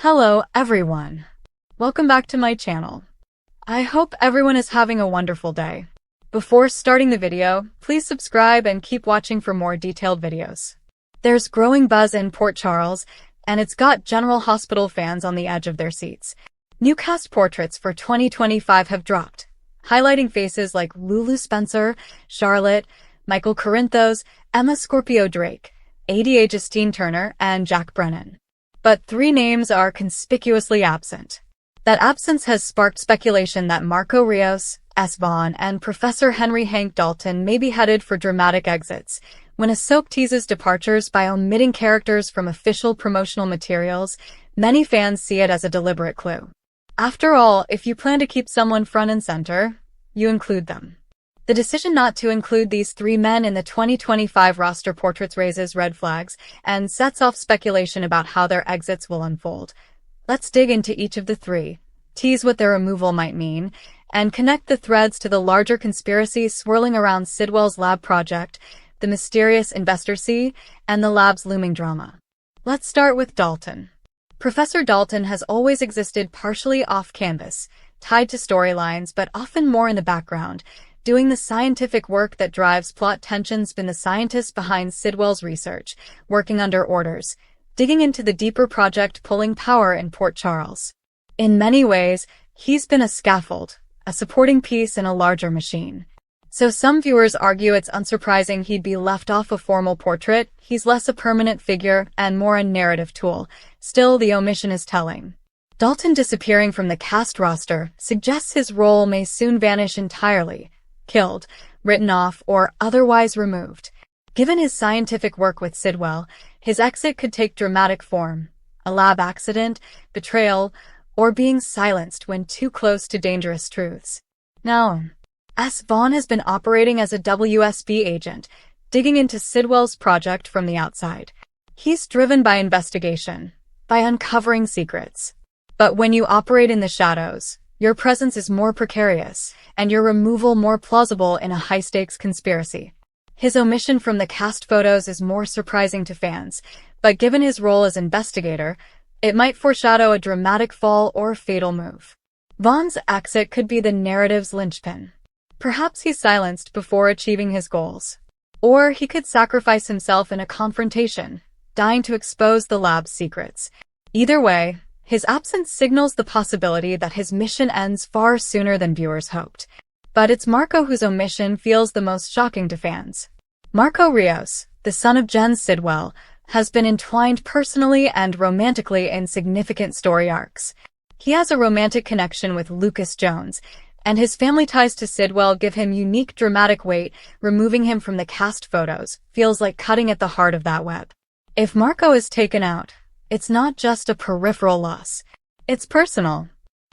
Hello, everyone. Welcome back to my channel. I hope everyone is having a wonderful day. Before starting the video, please subscribe and keep watching for more detailed videos. There's growing buzz in Port Charles, and it's got General Hospital fans on the edge of their seats. New cast portraits for 2025 have dropped, highlighting faces like Lulu Spencer, Charlotte, Michael Corinthos, Emma Scorpio Drake, ADA Justine Turner, and Jack Brennan. But three names are conspicuously absent. That absence has sparked speculation that Marco Rios, S. Vaughn, and Professor Henry Hank Dalton may be headed for dramatic exits. When Ahsoka teases departures by omitting characters from official promotional materials, many fans see it as a deliberate clue. After all, if you plan to keep someone front and center, you include them. The decision not to include these three men in the 2025 roster portraits raises red flags and sets off speculation about how their exits will unfold. Let's dig into each of the three, tease what their removal might mean, and connect the threads to the larger conspiracy swirling around Sidwell's lab project, the mysterious Investor C, and the lab's looming drama. Let's start with Dalton. Professor Dalton has always existed partially off-canvas, tied to storylines but often more in the background. Doing the scientific work that drives plot tension's been the scientist behind Sidwell's research, working under orders, digging into the deeper project pulling power in Port Charles. In many ways, he's been a scaffold, a supporting piece in a larger machine. So some viewers argue it's unsurprising he'd be left off a formal portrait. He's less a permanent figure and more a narrative tool. Still, the omission is telling. Dalton disappearing from the cast roster suggests his role may soon vanish entirely, killed, written off, or otherwise removed. Given his scientific work with Sidwell, his exit could take dramatic form: a lab accident, betrayal, or being silenced when too close to dangerous truths. Now, S. Vaughn has been operating as a WSB agent, digging into Sidwell's project from the outside. He's driven by investigation, by uncovering secrets. But when you operate in the shadows, your presence is more precarious, and your removal more plausible in a high-stakes conspiracy. His omission from the cast photos is more surprising to fans, but given his role as investigator, it might foreshadow a dramatic fall or fatal move. Vaughn's exit could be the narrative's linchpin. Perhaps he's silenced before achieving his goals. Or he could sacrifice himself in a confrontation, dying to expose the lab's secrets. Either way, his absence signals the possibility that his mission ends far sooner than viewers hoped. But it's Marco whose omission feels the most shocking to fans. Marco Rios, the son of Jen Sidwell, has been entwined personally and romantically in significant story arcs. He has a romantic connection with Lucas Jones, and his family ties to Sidwell give him unique dramatic weight. Removing him from the cast photos feels like cutting at the heart of that web. If Marco is taken out, it's not just a peripheral loss. It's personal.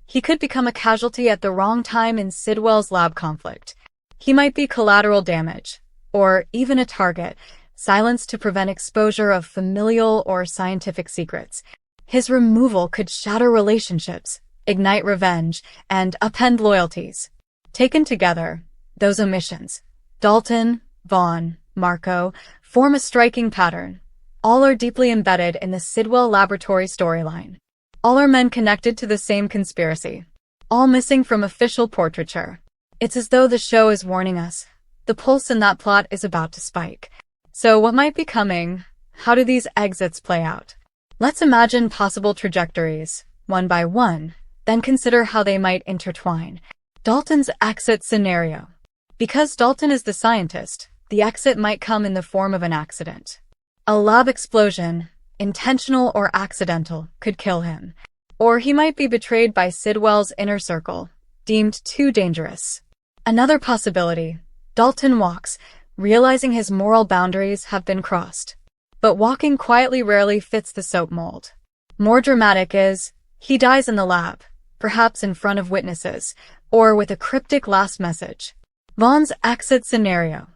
He could become a casualty at the wrong time in Sidwell's lab conflict. He might be collateral damage, or even a target, silenced to prevent exposure of familial or scientific secrets. His removal could shatter relationships, ignite revenge, and upend loyalties. Taken together, those omissions, Dalton, Vaughn, Marco, form a striking pattern. All are deeply embedded in the Sidwell Laboratory storyline. All are men connected to the same conspiracy. All missing from official portraiture. It's as though the show is warning us. The pulse in that plot is about to spike. So what might be coming? How do these exits play out? Let's imagine possible trajectories, one by one, then consider how they might intertwine. Dalton's exit scenario. Because Dalton is the scientist, the exit might come in the form of an accident. A lab explosion, intentional or accidental, could kill him. Or he might be betrayed by Sidwell's inner circle, deemed too dangerous. Another possibility: Dalton walks, realizing his moral boundaries have been crossed. But walking quietly rarely fits the soap mold. More dramatic is, he dies in the lab, perhaps in front of witnesses, or with a cryptic last message. Vaughn's exit scenario.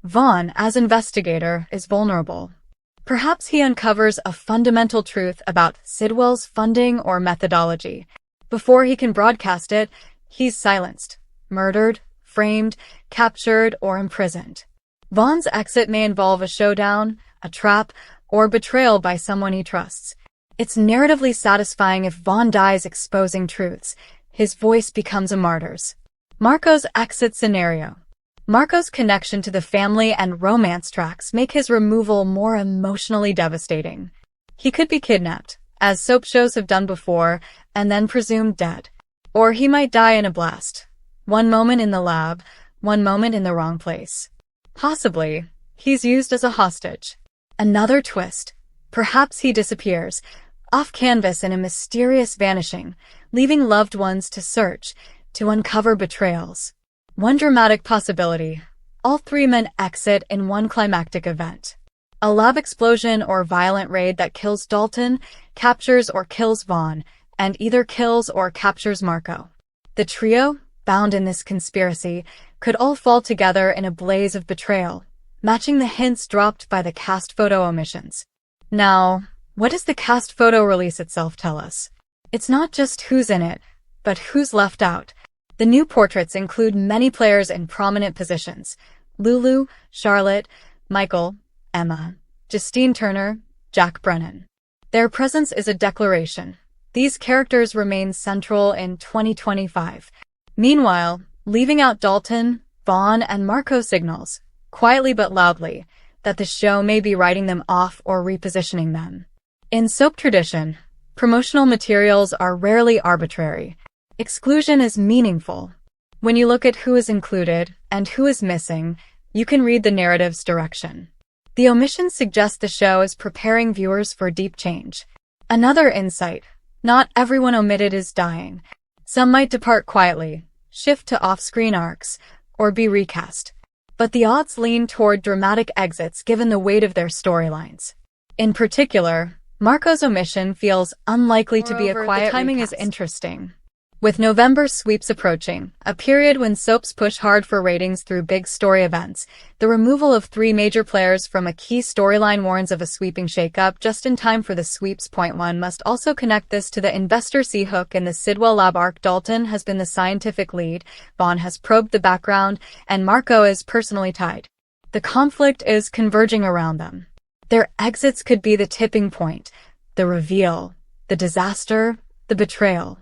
Vaughn, as investigator, is vulnerable. Perhaps he uncovers a fundamental truth about Sidwell's funding or methodology. Before he can broadcast it, he's silenced, murdered, framed, captured, or imprisoned. Vaughn's exit may involve a showdown, a trap, or betrayal by someone he trusts. It's narratively satisfying if Vaughn dies exposing truths. His voice becomes a martyr's. Marco's exit scenario. Marco's connection to the family and romance tracks make his removal more emotionally devastating. He could be kidnapped, as soap shows have done before, and then presumed dead. Or he might die in a blast. One moment in the lab, one moment in the wrong place. Possibly, he's used as a hostage. Another twist. Perhaps he disappears, off canvas in a mysterious vanishing, leaving loved ones to search, to uncover betrayals. One dramatic possibility. All three men exit in one climactic event. A lab explosion or violent raid that kills Dalton, captures or kills Vaughn, and either kills or captures Marco. The trio, bound in this conspiracy, could all fall together in a blaze of betrayal, matching the hints dropped by the cast photo omissions. Now, what does the cast photo release itself tell us? It's not just who's in it, but who's left out. The new portraits include many players in prominent positions: Lulu, Charlotte, Michael, Emma, Justine Turner, Jack Brennan. Their presence is a declaration. These characters remain central in 2025. Meanwhile, leaving out Dalton, Vaughn, and Marco signals, quietly but loudly, that the show may be writing them off or repositioning them. In soap tradition, promotional materials are rarely arbitrary. Exclusion is meaningful. When you look at who is included and who is missing, you can read the narrative's direction. The omissions suggest the show is preparing viewers for deep change. Another insight: not everyone omitted is dying. Some might depart quietly, shift to off-screen arcs, or be recast. But the odds lean toward dramatic exits given the weight of their storylines. In particular, Marco's omission feels unlikely to be a quiet recast. The timing is interesting. With November sweeps approaching, a period when soaps push hard for ratings through big story events, the removal of three major players from a key storyline warns of a sweeping shakeup just in time for the sweeps. Point one must also connect this to the investor C-hook in the Sidwell Lab arc. Dalton has been the scientific lead, Vaughn has probed the background, and Marco is personally tied. The conflict is converging around them. Their exits could be the tipping point, the reveal, the disaster, the betrayal.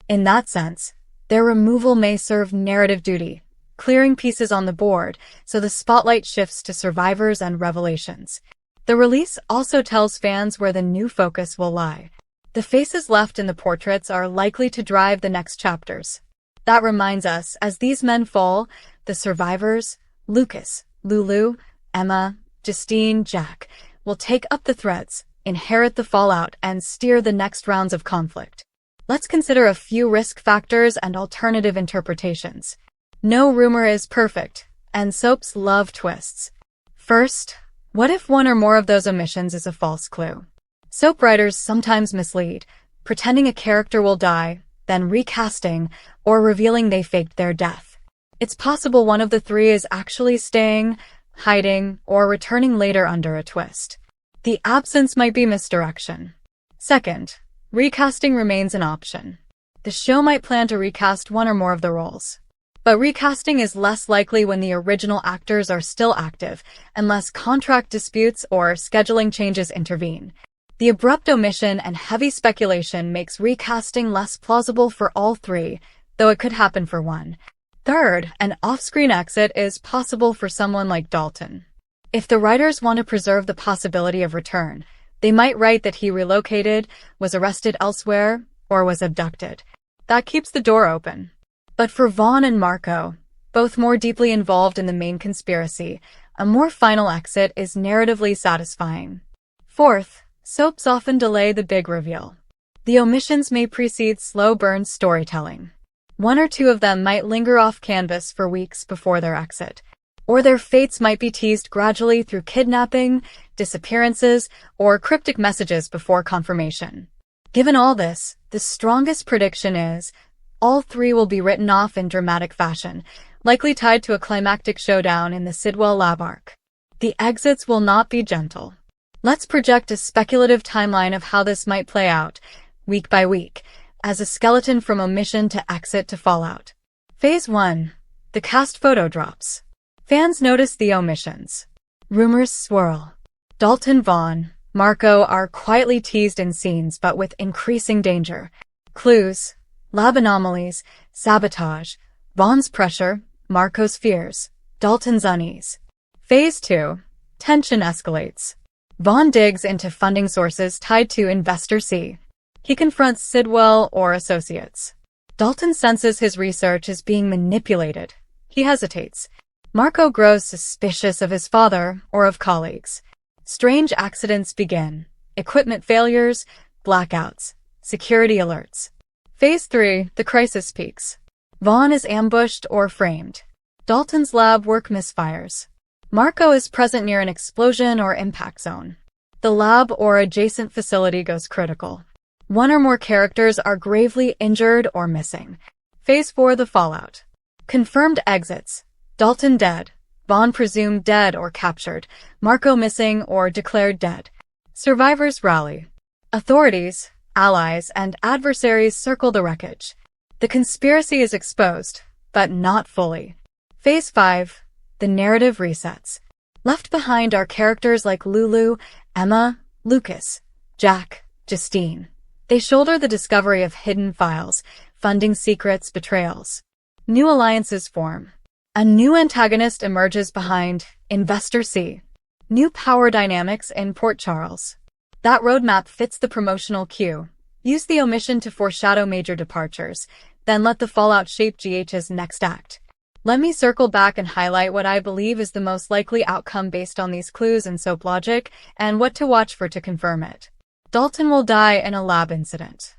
In that sense, their removal may serve narrative duty, clearing pieces on the board so the spotlight shifts to survivors and revelations. The release also tells fans where the new focus will lie. The faces left in the portraits are likely to drive the next chapters. That reminds us, as these men fall, the survivors, Lucas, Lulu, Emma, Justine, Jack, will take up the threads, inherit the fallout, and steer the next rounds of conflict. Let's consider a few risk factors and alternative interpretations. No rumor is perfect, and soaps love twists. First, what if one or more of those omissions is a false clue? Soap writers sometimes mislead, pretending a character will die, then recasting, or revealing they faked their death. It's possible one of the three is actually staying, hiding, or returning later under a twist. The absence might be misdirection. Second, recasting remains an option. The show might plan to recast one or more of the roles. But recasting is less likely when the original actors are still active, unless contract disputes or scheduling changes intervene. The abrupt omission and heavy speculation makes recasting less plausible for all three, though it could happen for one. Third, an off-screen exit is possible for someone like Dalton. If the writers want to preserve the possibility of return, they might write that he relocated, was arrested elsewhere, or was abducted. That keeps the door open. But for Vaughn and Marco, both more deeply involved in the main conspiracy, a more final exit is narratively satisfying. Fourth, soaps often delay the big reveal. The omissions may precede slow-burn storytelling. One or two of them might linger off canvas for weeks before their exit. Or their fates might be teased gradually through kidnapping, disappearances, or cryptic messages before confirmation. Given all this, the strongest prediction is, all three will be written off in dramatic fashion, likely tied to a climactic showdown in the Sidwell Lab arc. The exits will not be gentle. Let's project a speculative timeline of how this might play out, week by week, as a skeleton from omission to exit to fallout. Phase 1. The cast photo drops. Fans notice the omissions. Rumors swirl. Dalton, Vaughn, Marco are quietly teased in scenes but with increasing danger. Clues: lab anomalies, sabotage, Vaughn's pressure, Marco's fears, Dalton's unease. Phase 2. Tension escalates. Vaughn digs into funding sources tied to Investor C. He confronts Sidwell or associates. Dalton senses his research is being manipulated. He hesitates. Marco grows suspicious of his father or of colleagues. Strange accidents begin. Equipment failures, blackouts, security alerts. Phase 3. The crisis peaks. Vaughn is ambushed or framed. Dalton's lab work misfires. Marco is present near an explosion or impact zone. The lab or adjacent facility goes critical. One or more characters are gravely injured or missing. Phase 4. The fallout. Confirmed exits. Dalton dead. Vaughn presumed dead or captured. Marco missing or declared dead. Survivors rally. Authorities, allies, and adversaries circle the wreckage. The conspiracy is exposed, but not fully. Phase 5. The narrative resets. Left behind are characters like Lulu, Emma, Lucas, Jack, Justine. They shoulder the discovery of hidden files, funding secrets, betrayals. New alliances form. A new antagonist emerges behind Investor C. New power dynamics in Port Charles. That roadmap fits the promotional cue. Use the omission to foreshadow major departures, then let the fallout shape GH's next act. Let me circle back and highlight what I believe is the most likely outcome based on these clues and soap logic, and what to watch for to confirm it. Dalton will die in a lab incident.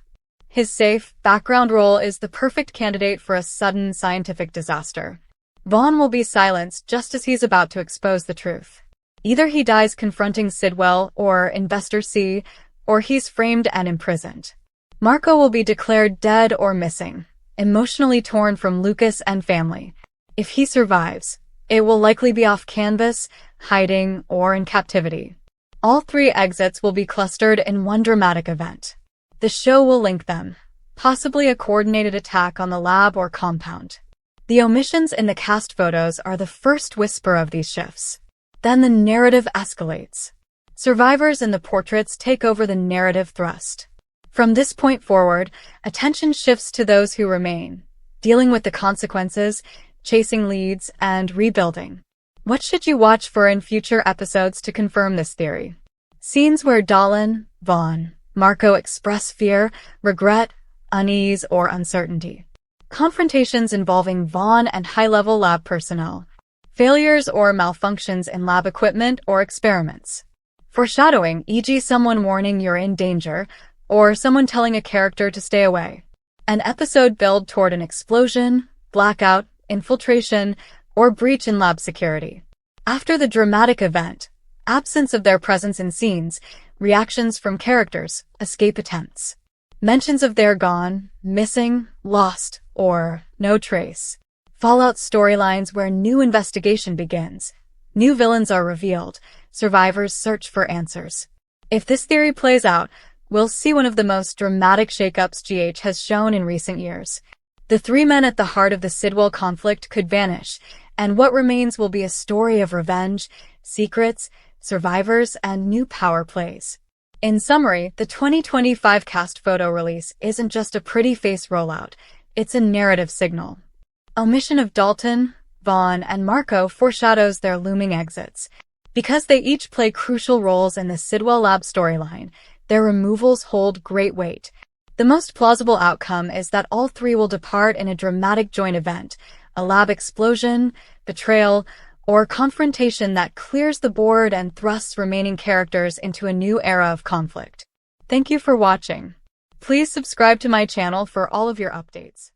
His safe, background role is the perfect candidate for a sudden scientific disaster. Vaughn will be silenced just as he's about to expose the truth. Either he dies confronting Sidwell or Investor C, or he's framed and imprisoned. Marco will be declared dead or missing, emotionally torn from Lucas and family. If he survives, it will likely be off canvas, hiding, or in captivity. All three exits will be clustered in one dramatic event. The show will link them, possibly a coordinated attack on the lab or compound. The omissions in the cast photos are the first whisper of these shifts. Then the narrative escalates. Survivors in the portraits take over the narrative thrust. From this point forward, attention shifts to those who remain, dealing with the consequences, chasing leads, and rebuilding. What should you watch for in future episodes to confirm this theory? Scenes where Dalton, Vaughn, Marco express fear, regret, unease, or uncertainty. Confrontations involving Vaughn and high-level lab personnel. Failures or malfunctions in lab equipment or experiments. Foreshadowing, e.g. someone warning you're in danger, or someone telling a character to stay away. An episode build toward an explosion, blackout, infiltration, or breach in lab security. After the dramatic event, absence of their presence in scenes, reactions from characters, escape attempts. Mentions of they're gone, missing, lost, or no trace. Fallout storylines where new investigation begins. New villains are revealed. Survivors search for answers. If this theory plays out, we'll see one of the most dramatic shakeups GH has shown in recent years. The three men at the heart of the Sidwell conflict could vanish, and what remains will be a story of revenge, secrets, survivors, and new power plays. In summary, the 2025 cast photo release isn't just a pretty face rollout, it's a narrative signal. Omission of Dalton, Vaughn, and Marco foreshadows their looming exits. Because they each play crucial roles in the Sidwell Lab storyline, their removals hold great weight. The most plausible outcome is that all three will depart in a dramatic joint event, a lab explosion, betrayal, or confrontation that clears the board and thrusts remaining characters into a new era of conflict. Thank you for watching. Please subscribe to my channel for all of your updates.